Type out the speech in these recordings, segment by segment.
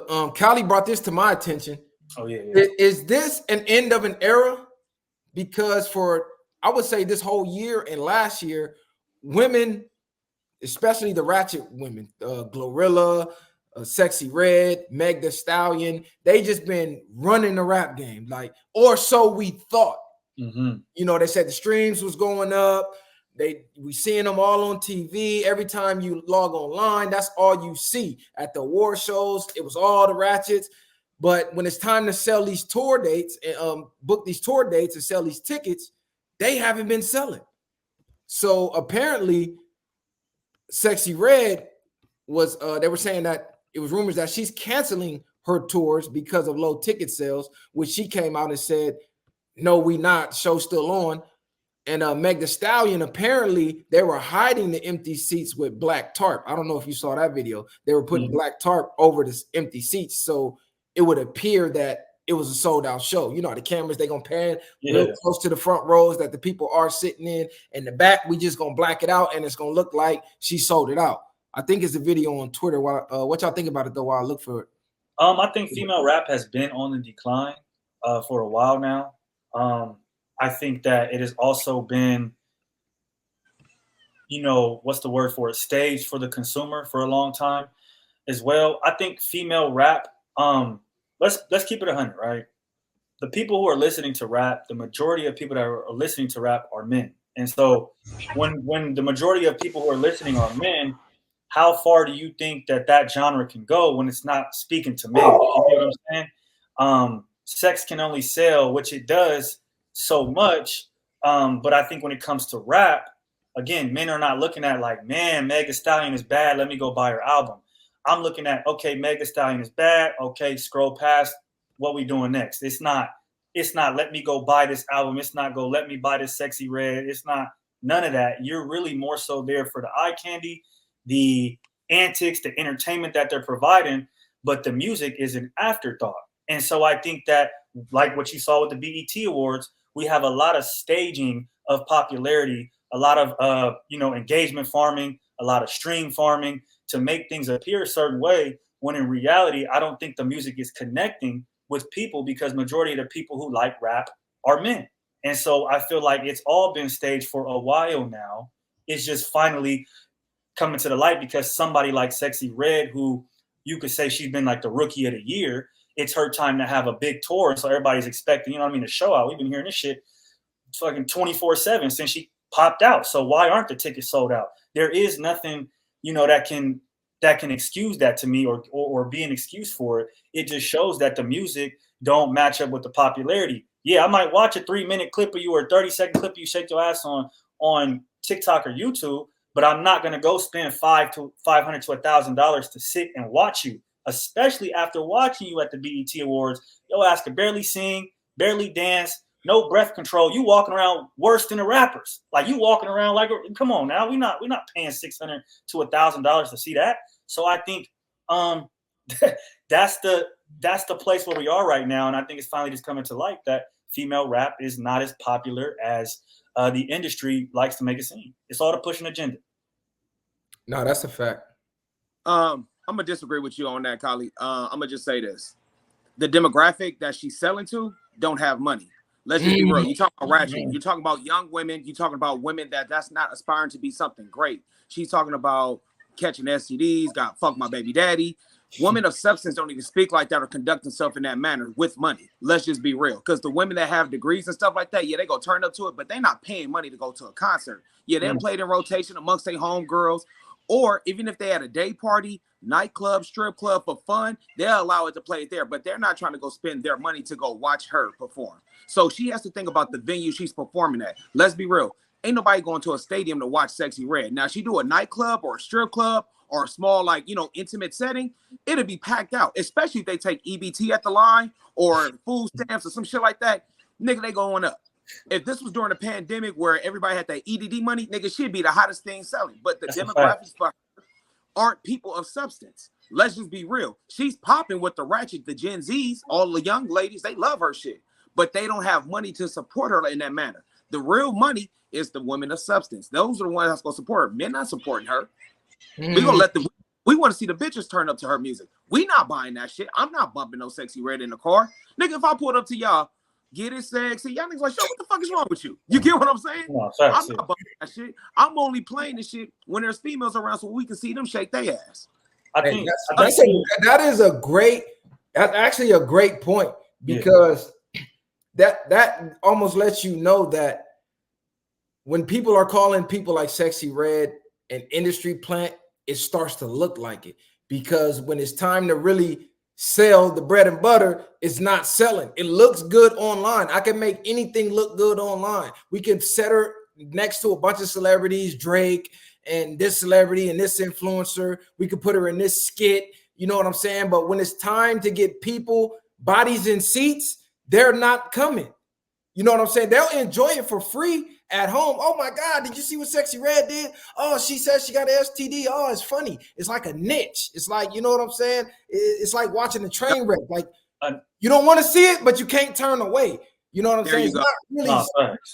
Callie brought this to my attention. Oh yeah. Is this an end of an era? Because I would say this whole year and last year, women, especially the ratchet women, Glorilla, Sexy Red, Meg Thee Stallion, they just been running the rap game, like, or so we thought. Mm-hmm. You know, they said the streams was going up. We seeing them all on TV. Every time you log online, that's all you see. At the award shows, it was all the ratchets. But when it's time to sell these tour dates and book these tour dates and sell these tickets, they haven't been selling. So apparently, Sexy Red was they were saying that it was rumors that she's canceling her tours because of low ticket sales, which she came out and said, no, we not. Show's still on. And Meg Thee Stallion, apparently they were hiding the empty seats with black tarp. I don't know if you saw that video. They were putting black tarp over the empty seats, so it would appear that it was a sold out show. You know, the cameras, they gonna pan real close to the front rows that the people are sitting in the back, we just gonna black it out and it's gonna look like she sold it out. I think it's a video on Twitter. What y'all think about it though while I look for it? I think female rap has been on the decline for a while now. I think that it has also been, you know, what's the word for it? Staged for the consumer for a long time as well. I think female rap, let's keep it 100, right? The people who are listening to rap, the majority of people that are listening to rap are men. And so when the majority of people who are listening are men, how far do you think that genre can go when it's not speaking to men? You know what I'm saying? Sex can only sell, which it does, so much. But I think when it comes to rap, again, men are not looking at like, man, Meg Thee Stallion is bad, let me go buy her album. I'm looking at, okay, Meg Thee Stallion is bad. Okay, scroll past. What we doing next? It's not let me go buy this album. It's not go let me buy this Sexy Red. It's not none of that. You're really more so there for the eye candy, the antics, the entertainment that they're providing, but the music is an afterthought. And so I think that, like what you saw with the BET Awards, we have a lot of staging of popularity, a lot of engagement farming, a lot of stream farming to make things appear a certain way, when in reality, I don't think the music is connecting with people because majority of the people who like rap are men. And so I feel like it's all been staged for a while now. It's just finally coming to the light because somebody like Sexy Red, who you could say she's been like the rookie of the year, it's her time to have a big tour. And so everybody's expecting, you know what I mean, to show out. We've been hearing this shit fucking 24/7 since she popped out. So why aren't the tickets sold out? There is nothing, you know, that can excuse that to me or be an excuse for it. It just shows that the music don't match up with the popularity. Yeah, I might watch a 3-minute clip of you or a 30-second clip of you shake your ass on TikTok or YouTube, but I'm not going to go spend $500 to $1,000 to sit and watch you, especially after watching you at the BET Awards. Your ass could barely sing, barely dance, no breath control. You walking around worse than the rappers. Like you walking around like, come on now, we're not paying $600 to $1,000 to see that. So I think that's the place where we are right now, and I think it's finally just coming to light that female rap is not as popular as the industry likes to make it seem. It's all to push an agenda. No, that's a fact. I'm gonna disagree with you on that, Kali. I'm gonna just say this: the demographic that she's selling to don't have money. Let's just be real. You talking about ratchet. You're talking about young women. You're talking about women that's not aspiring to be something great. She's talking about catching STDs, got fucked my baby daddy. Women of substance don't even speak like that or conduct themselves in that manner with money. Let's just be real. Because the women that have degrees and stuff like that, yeah, they go turn up to it, but they're not paying money to go to a concert. Yeah, they're played in rotation amongst their homegirls. Or even if they had a day party, nightclub, strip club for fun, they'll allow it to play it there. But they're not trying to go spend their money to go watch her perform. So she has to think about the venue she's performing at. Let's be real. Ain't nobody going to a stadium to watch Sexy Red. Now, she do a nightclub or a strip club or a small, intimate setting, it'll be packed out, especially if they take EBT at the line or food stamps or some shit like that. Nigga, they going up. If this was during the pandemic where everybody had that EDD money, nigga, she'd be the hottest thing selling. But the demographics for her aren't people of substance. Let's just be real. She's popping with the ratchet, the Gen Zs, all the young ladies, they love her shit. But they don't have money to support her in that manner. The real money is the women of substance. Those are the ones that's going to support her. Men not supporting her. We're going to let the We want to see the bitches turn up to her music. We not buying that shit. I'm not bumping no Sexy Red in the car. Nigga, if I pulled up to y'all, get it sexy, y'all niggas like, yo, what the fuck is wrong with you? You get what I'm saying? No, I'm not bumping that shit. I'm only playing this shit when there's females around so we can see them shake their ass. That's actually a great point, because that almost lets you know that when people are calling people like Sexy Red an industry plant, it starts to look like it, because when it's time to really sell the bread and butter, it's not selling. It looks good online. I can make anything look good online. We can set her next to a bunch of celebrities, Drake and this celebrity and this influencer. We could put her in this skit. You know what I'm saying? But when it's time to get people bodies in seats, they're not coming. You know what I'm saying? They'll enjoy it for free at home. Oh my God, did you see what Sexy Red did? Oh, she says she got an STD. Oh, it's funny. It's like a niche. It's like, you know what I'm saying? It's like watching a train wreck. Like, you don't want to see it, but you can't turn away. You know what I'm saying? It's not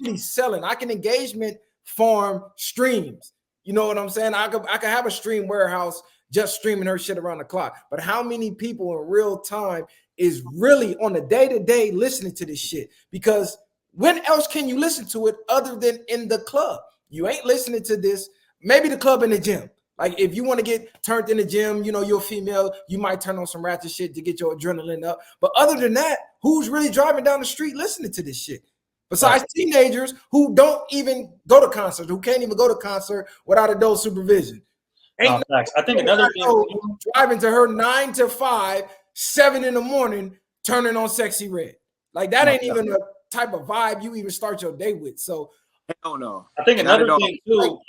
really selling. I can engagement farm streams. You know what I'm saying? I could have a stream warehouse just streaming her shit around the clock. But how many people in real time is really on the day-to-day listening to this shit? Because when else can you listen to it other than in the club? You ain't listening to this. Maybe the club in the gym. Like if you want to get turned in the gym, you know, you're a female, you might turn on some ratchet shit to get your adrenaline up. But other than that, who's really driving down the street listening to this shit? Besides teenagers who don't even go to concerts, who can't even go to concert without adult supervision. I think another thing, driving to her 9 to 5, 7 in the morning, turning on Sexy Red. Like that ain't even a type of vibe you even start your day with. So hell no. I think another thing too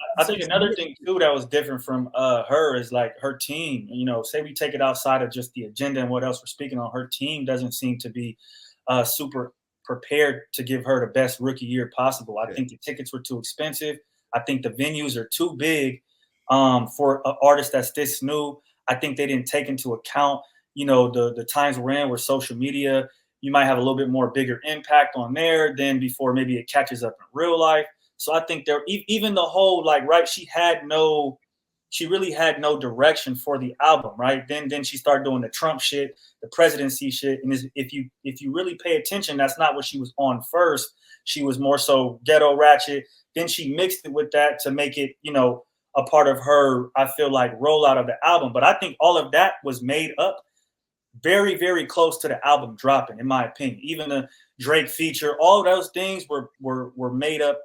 that was different from her is like her team. You know, say we take it outside of just the agenda and what else we're speaking on. Her team doesn't seem to be super prepared to give her the best rookie year possible. I think the tickets were too expensive. I think the venues are too big for an artist that's this new. I think they didn't take into account, you know, the times we're in where social media, you might have a little bit more bigger impact on there than before maybe it catches up in real life. So I think there, even the whole, like, right, she really had no direction for the album, right? Then she started doing the Trump shit, the presidency shit. And if you really pay attention, that's not what she was on first. She was more so ghetto ratchet. Then she mixed it with that to make it, you know, a part of her, I feel like, rollout of the album. But I think all of that was made up very, very close to the album dropping, in my opinion. Even the Drake feature, all of those things were made up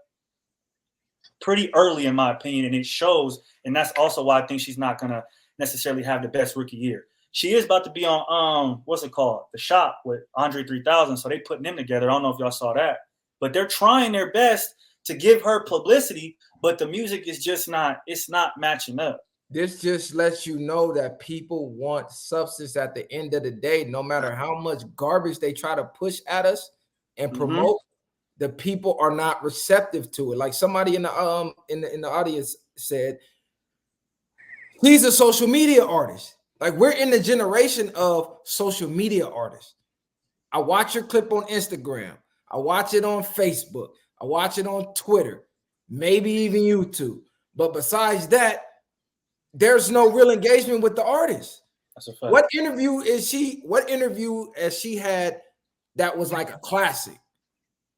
pretty early, in my opinion, and it shows. And that's also why I think she's not gonna necessarily have the best rookie year. She is about to be on what's it called, The Shop with Andre 3000. So they putting them together. I don't know if y'all saw that, but they're trying their best to give her publicity, but the music is just not matching up. This just lets you know that people want substance at the end of the day. No matter how much garbage they try to push at us and promote, the people are not receptive to it. Like somebody in the audience said, he's a social media artist. Like we're in the generation of social media artists. I watch your clip on Instagram. I watch it on Facebook. I watch it on Twitter, maybe even YouTube. But besides that, there's no real engagement with the artist. That's a fact. What interview has she had that was like a classic?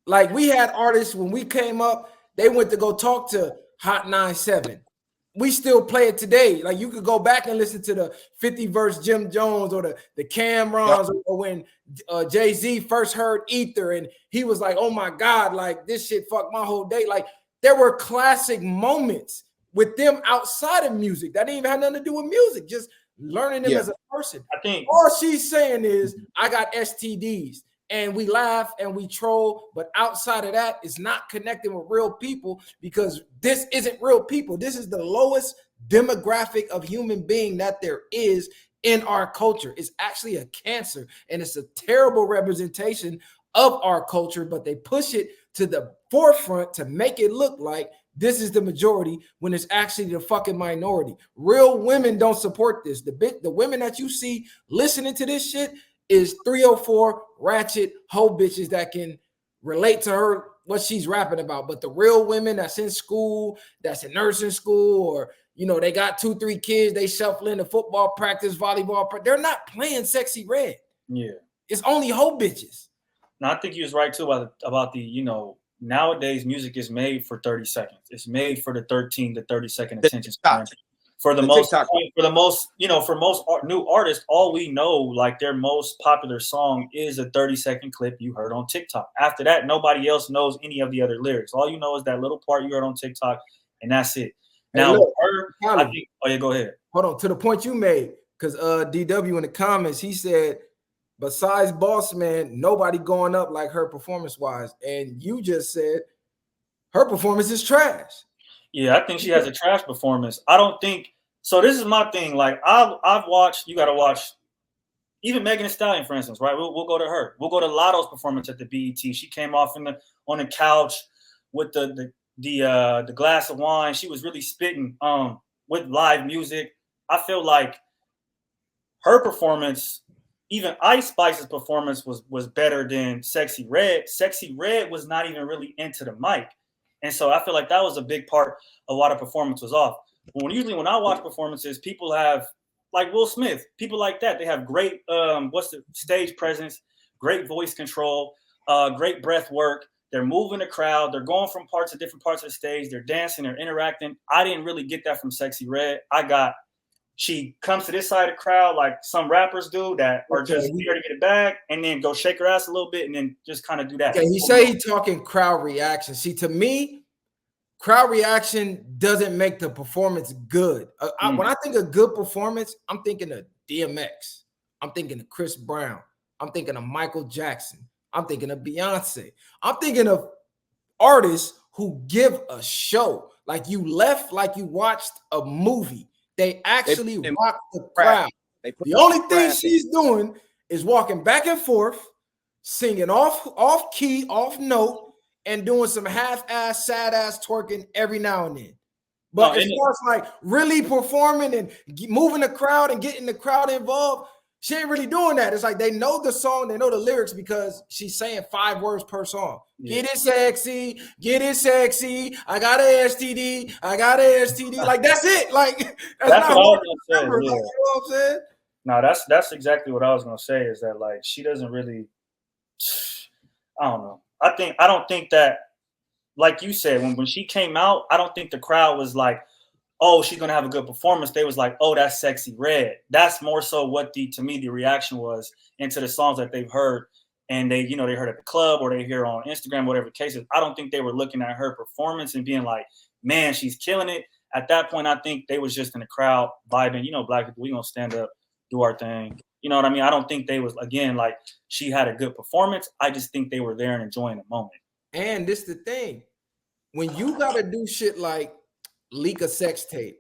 Like we had artists when we came up, they went to go talk to Hot 97. We still play it today. Like you could go back and listen to the 50 verse Jim Jones or the Cam'rons, or when Jay-Z first heard Ether and he was like, oh my God, like this shit fucked my whole day. Like there were classic moments with them outside of music that didn't even have nothing to do with music, just learning them as a person. I think all she's saying is I got STDs. And we laugh and we troll, but outside of that, it's not connecting with real people because this isn't real people. This is the lowest demographic of human being that there is in our culture. It's actually a cancer, and it's a terrible representation of our culture, but they push it to the forefront to make it look like this is the majority when it's actually the fucking minority. Real women don't support this. The women that you see listening to this shit is 304 ratchet hoe bitches that can relate to her, what she's rapping about. But the real women that's in school, that's in nursing school, or You know, they got 2-3 kids. They shuffling the football practice, volleyball practice. They're not playing Sexy Red. Yeah. It's only hoe bitches. No, I think he was right too about the, you know, nowadays music is made for 30 seconds. It's made for the 13 to 30 second attention span. For the most, you know, for most new artists, all we know, like their most popular song is a 30-second clip you heard on TikTok. After that, nobody else knows any of the other lyrics. All you know is that little part you heard on TikTok, and that's it. Now, look, I think, oh yeah, go ahead. Hold on, to the point you made, because DW in the comments, he said, besides Boss Man, nobody going up like her performance-wise. And you just said her performance is trash. Yeah, I think she has a trash performance. I don't think so. This is my thing. Like I've watched. You got to watch. Even Megan Thee Stallion, for instance, right? We'll go to her. We'll go to Lotto's performance at the BET. She came off on the couch with the glass of wine. She was really spitting with live music. I feel like her performance, even Ice Spice's performance, was better than Sexy Red. Sexy Red was not even really into the mic. And so I feel like that was a big part of why the performance was off. Usually when I watch performances, people have, like Will Smith, people like that. They have great stage presence, great voice control, great breath work. They're moving the crowd. They're going from parts to different parts of the stage. They're dancing. They're interacting. I didn't really get that from Sexy Red. She comes to this side of the crowd like some rappers do that are just here to get it back and then go shake her ass a little bit and then just kind of do that. Okay, he say he talking crowd reaction. See, to me, crowd reaction doesn't make the performance good. When I think of good performance, I'm thinking of DMX. I'm thinking of Chris Brown. I'm thinking of Michael Jackson. I'm thinking of Beyonce. I'm thinking of artists who give a show. Like you left like you watched a movie. They actually rock the crowd. The only thing she's doing is walking back and forth, singing off key, off note, and doing some half-ass, sad-ass twerking every now and then. But as far as like really performing and moving the crowd and getting the crowd involved, she ain't really doing that. It's like they know the song, they know the lyrics because she's saying 5 words per song. Yeah. Get it sexy, get it sexy. I got an STD, I got an STD. Like that's it. Like that's not what I was gonna say. Yeah. Like, you know what I'm saying? No, that's exactly what I was gonna say. Is that like she doesn't really? I don't know. I don't think that, like you said, when she came out, I don't think the crowd was like, oh, she's gonna have a good performance. They was like, oh, that's Sexy Red. That's more so what to me the reaction was into the songs that they've heard, and they heard at the club or they hear on Instagram, whatever the case is. I don't think they were looking at her performance and being like, man, she's killing it. At that point, I think they was just in the crowd vibing. You know, black people, we gonna stand up, do our thing. You know what I mean? I don't think they was, again, like she had a good performance. I just think they were there and enjoying the moment. And this the thing, when you gotta do shit like leak a sex tape,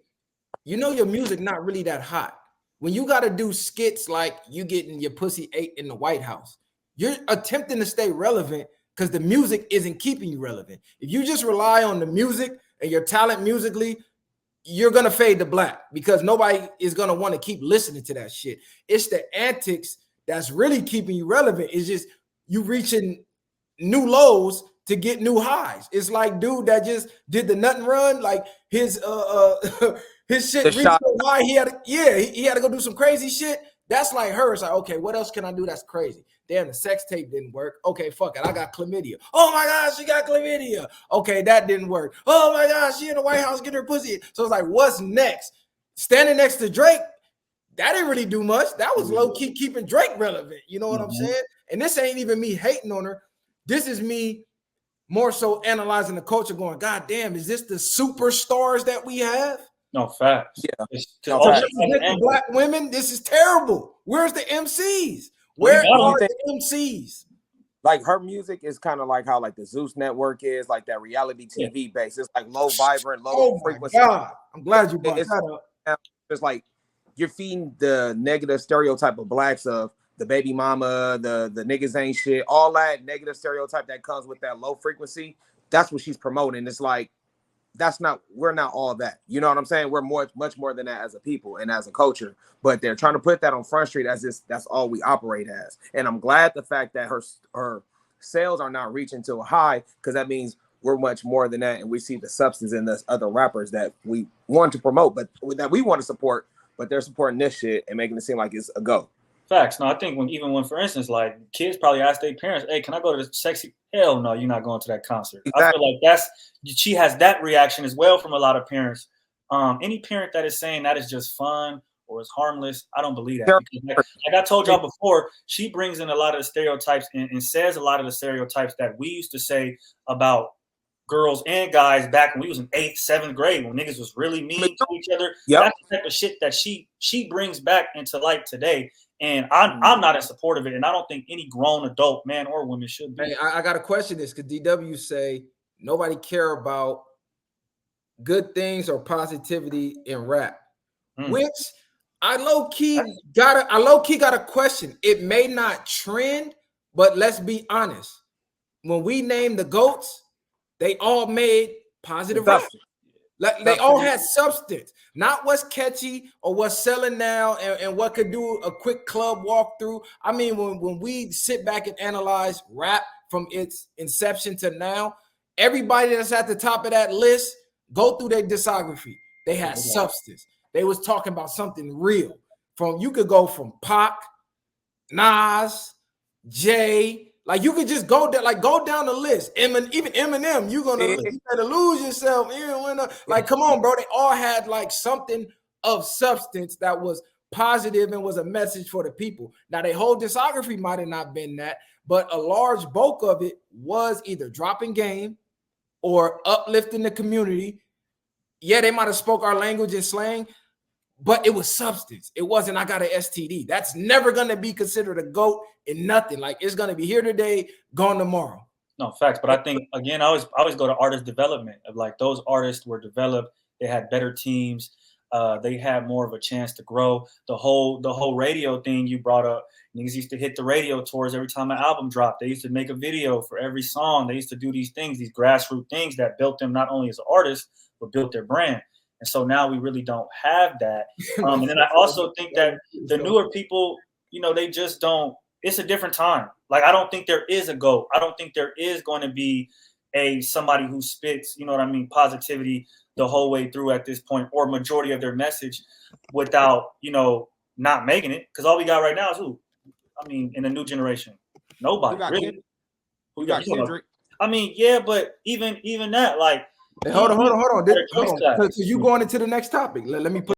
you know your music not really that hot. When you got to do skits like you getting your pussy ate in the White House, you're attempting to stay relevant because the music isn't keeping you relevant. If you just rely on the music and your talent musically, you're gonna fade to black because nobody is gonna want to keep listening to that shit. It's the antics that's really keeping you relevant. It's just you reaching new lows to get new highs. It's like dude that just did the nut and run, like his shit reached so high. He had to go do some crazy shit. That's like her. It's like, okay, what else can I do that's crazy? Damn, the sex tape didn't work. Okay, fuck it. I got chlamydia. Oh my God, she got chlamydia. Okay, that didn't work. Oh my God, she in the White House getting her pussy. So it's like, what's next? Standing next to Drake, that didn't really do much. That was low-key keeping Drake relevant. You know what I'm saying? And this ain't even me hating on her. This is me more so analyzing the culture going, God damn, is this the superstars that we have? No, facts. Yeah. The black women, this is terrible. Where's the MCs? Where are the MCs? Like her music is kind of like how like the Zeus Network is, like that reality TV base. It's like low vibrant, low frequency. God. I'm glad you brought that up. It's like you're feeding the negative stereotype of blacks of the baby mama, the niggas ain't shit, all that negative stereotype that comes with that low frequency. That's what she's promoting. It's like we're not all that. You know what I'm saying? We're much more than that as a people and as a culture. But they're trying to put that on Front Street as this. That's all we operate as. And I'm glad the fact that her sales are not reaching to a high, because that means we're much more than that, and we see the substance in the other rappers that we want to promote, but that we want to support, but they're supporting this shit and making it seem like it's a go. Facts. No, I think when, for instance, like kids probably ask their parents, "Hey, can I go to the Sexy?" Hell no, you're not going to that concert. Exactly. I feel like she has that reaction as well from a lot of parents. Any parent that is saying that is just fun or is harmless, I don't believe that. Because like I told y'all before, she brings in a lot of the stereotypes and says a lot of the stereotypes that we used to say about girls and guys back when we was in 8th, 7th grade, when niggas was really mean to each other. Yep. That's the type of shit that she brings back into light today. And I'm not in support of it, and I don't think any grown adult, man or woman, should be. Hey, I got to question this because DW say nobody care about good things or positivity in rap, which I low key got a question. It may not trend, but let's be honest. When we name the GOATs, they all made positive rap. Like they all had substance, not what's catchy or what's selling now and what could do a quick club walkthrough. I mean, when we sit back and analyze rap from its inception to now, everybody that's at the top of that list, go through their discography. They had substance. They was talking about something real. You could go from Pac, Nas, Jay. Like you could just go down the list. Even Eminem, you better lose yourself. Like, come on, bro. They all had like something of substance that was positive and was a message for the people. Now, their whole discography might have not been that, but a large bulk of it was either dropping game or uplifting the community. Yeah, they might have spoke our language and slang, but it was substance. It wasn't, I got an STD. That's never going to be considered a GOAT in nothing. Like, it's going to be here today, gone tomorrow. No, facts. But I think, again, I always go to artist development of like those artists were developed. They had better teams. They had more of a chance to grow. The whole radio thing you brought up, niggas used to hit the radio tours every time an album dropped. They used to make a video for every song. They used to do these things, these grassroots things that built them not only as an artist, but built their brand. And so now we really don't have that. And then I also think that the newer people, they just don't. It's a different time. Like, I don't think there is a GOAT. I don't think there is going to be somebody who spits, positivity the whole way through at this point, or majority of their message without, not making it. Because all we got right now is who? I mean, in the new generation, nobody really. Who got Kendrick? I mean, yeah, but even that, like. Hey, hold on. Because you going into the next topic. Let me put